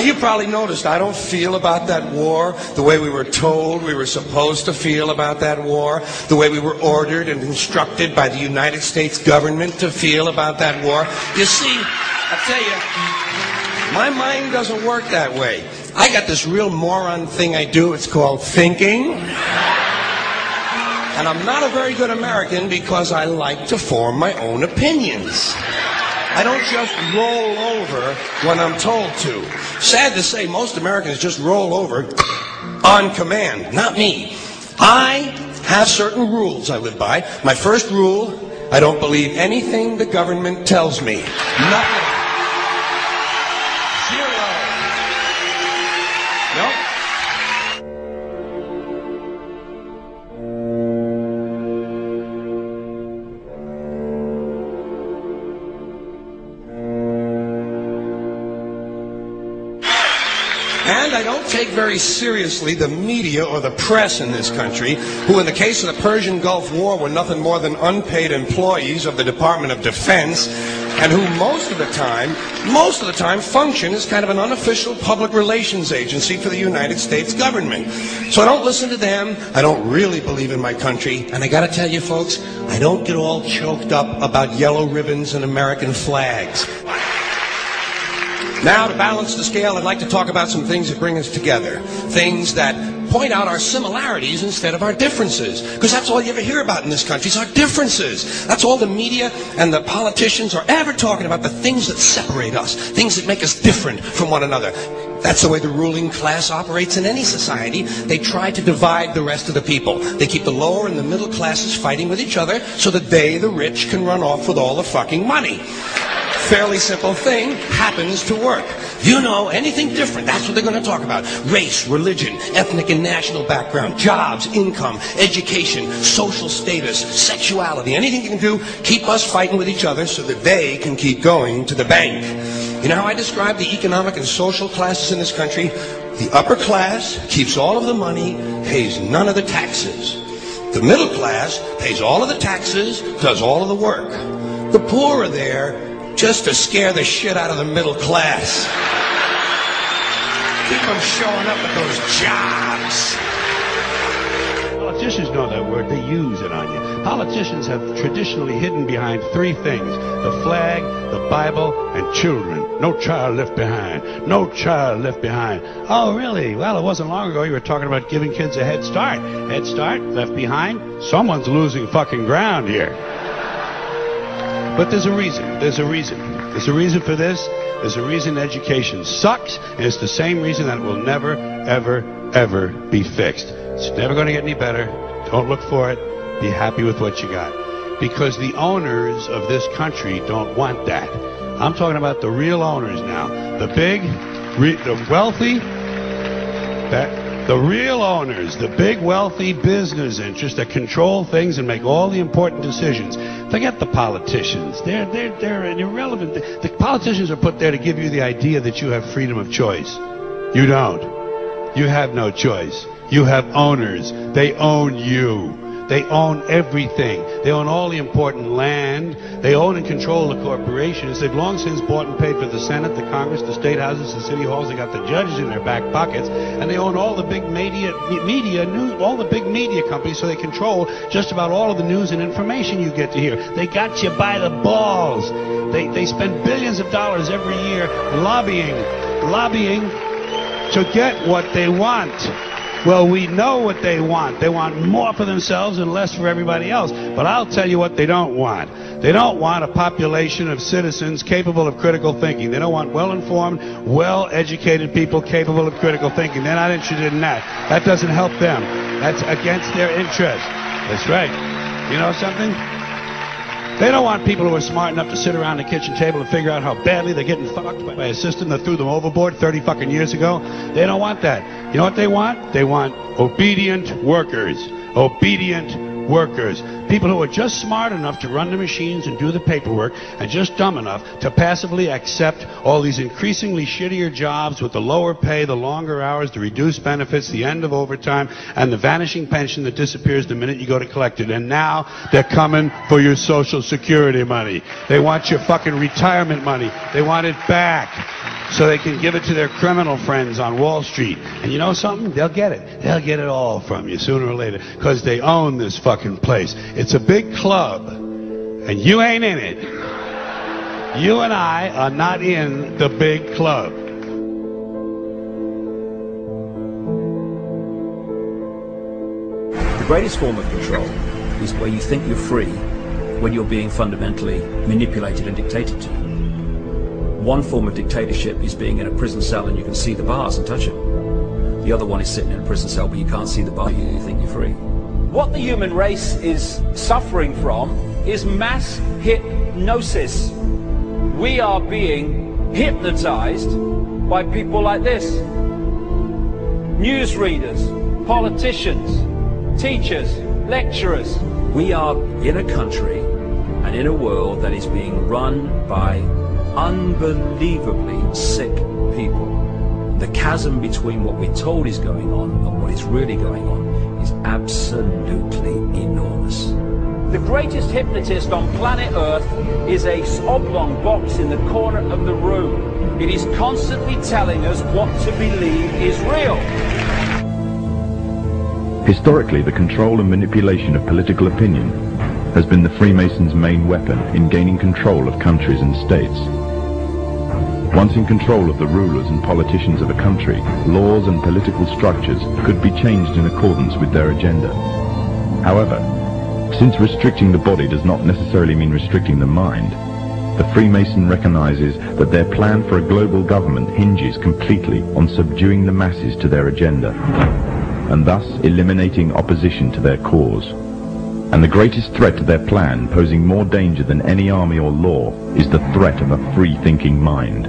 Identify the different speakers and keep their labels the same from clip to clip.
Speaker 1: And you probably noticed I don't feel about that war the way we were told we were supposed to feel about that war, the way we were ordered and instructed by the United States government to feel about that war. You see, I tell you, my mind doesn't work that way. I got this real moron thing I do. It's called thinking. And I'm not a very good American because I like to form my own opinions. I don't just roll over when I'm told to. Sad to say, most Americans just roll over on command. Not me. I have certain rules I live by. My first rule, I don't believe anything the government tells me. Nothing. Zero. Nope. And I don't take very seriously the media or the press in this country, who in the case of the Persian Gulf War were nothing more than unpaid employees of the Department of Defense, and who most of the time function as kind of an unofficial public relations agency for the United States government. So I don't listen to them. I don't really believe in my country. And I gotta tell you folks, I don't get all choked up about yellow ribbons and American flags. Now, to balance the scale, I'd like to talk about some things that bring us together. Things that point out our similarities instead of our differences. Because that's all you ever hear about in this country is our differences. That's all the media and the politicians are ever talking about, the things that separate us, things that make us different from one another. That's the way the ruling class operates in any society. They try to divide the rest of the people. They keep the lower and the middle classes fighting with each other so that they, the rich, can run off with all the fucking money. Fairly simple thing, happens to work. You know, anything different, that's what they're going to talk about. Race, religion, ethnic and national background, jobs, income, education, social status, sexuality, anything you can do, keep us fighting with each other so that they can keep going to the bank. You know how I describe the economic and social classes in this country? The upper class keeps all of the money, pays none of the taxes. The middle class pays all of the taxes, does all of the work. The poor are there just to scare the shit out of the middle class. Keep them showing up at those jobs.
Speaker 2: Politicians know that word. They use it on you. Politicians have traditionally hidden behind three things: the flag, the Bible, and children. No child left behind. No child left behind. Oh, really? Well, it wasn't long ago you were talking about giving kids a head start. Head start? Left behind? Someone's losing fucking ground here. But there's a reason. There's a reason. There's a reason for this. There's a reason education sucks, and it's the same reason that it will never, ever, ever be fixed. It's never going to get any better. Don't look for it. Be happy with what you got. Because the owners of this country don't want that. I'm talking about the real owners now. The big, the wealthy, the real owners, the big wealthy business interests that control things and make all the important decisions. Forget the politicians. They're irrelevant. The politicians are put there to give you the idea that you have freedom of choice. You don't. You have no choice. You have owners. They own you. They own everything. They own all the important land. They own and control the corporations. They've long since bought and paid for the Senate, the Congress, the state houses, the city halls. They got the judges in their back pockets, and they own all the big media news, all the big media companies. So they control just about all of the news and information you get to hear. They got you by the balls. They spend billions of dollars every year lobbying to get what they want. Well, we know what they want. They want more for themselves and less for everybody else. But I'll tell you what they don't want. They don't want a population of citizens capable of critical thinking. They don't want well-informed, well-educated people capable of critical thinking. They're not interested in that. That doesn't help them. That's against their interest. That's right. You know something? They don't want people who are smart enough to sit around the kitchen table and figure out how badly they're getting fucked by a system that threw them overboard 30 fucking years ago. They don't want that. You know what they want? They want obedient workers. Obedient workers. People who are just smart enough to run the machines and do the paperwork, and just dumb enough to passively accept all these increasingly shittier jobs with the lower pay, the longer hours, the reduced benefits, the end of overtime, and the vanishing pension that disappears the minute you go to collect it. And now they're coming for your Social Security money. They want your fucking retirement money. They want it back. so they can give it to their criminal friends on Wall Street. And you know something? They'll get it. They'll get it all from you sooner or later, because they own this fucking place. It's a big club, and you ain't in it. You and I are not in the big club.
Speaker 3: The greatest form of control is where you think you're free when you're being fundamentally manipulated and dictated to. One form of dictatorship is being in a prison cell and you can see the bars and touch them. The other one is sitting in a prison cell but you can't see the bar, you think you're free.
Speaker 4: What the human race is suffering from is mass hypnosis. We are being hypnotized by people like this. Newsreaders, politicians, teachers, lecturers.
Speaker 3: We are in a country and in a world that is being run by unbelievably sick people. The chasm between what we're told is going on and what is really going on is absolutely enormous.
Speaker 4: The greatest hypnotist on planet Earth is a oblong box in the corner of the room. It is constantly telling us what to believe is real.
Speaker 5: Historically, the control and manipulation of political opinion has been the Freemasons' main weapon in gaining control of countries and states. Once in control of the rulers and politicians of a country, laws and political structures could be changed in accordance with their agenda. However, since restricting the body does not necessarily mean restricting the mind, the Freemason recognizes that their plan for a global government hinges completely on subduing the masses to their agenda, and thus eliminating opposition to their cause. And the greatest threat to their plan, posing more danger than any army or law, is the threat of a free-thinking mind.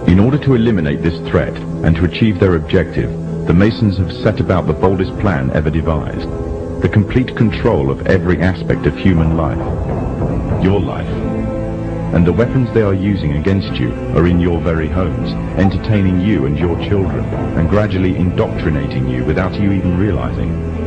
Speaker 5: In order to eliminate this threat and to achieve their objective, the Masons have set about the boldest plan ever devised: the complete control of every aspect of human life, your life. And the weapons they are using against you are in your very homes, entertaining you and your children, and gradually indoctrinating you without you even realizing.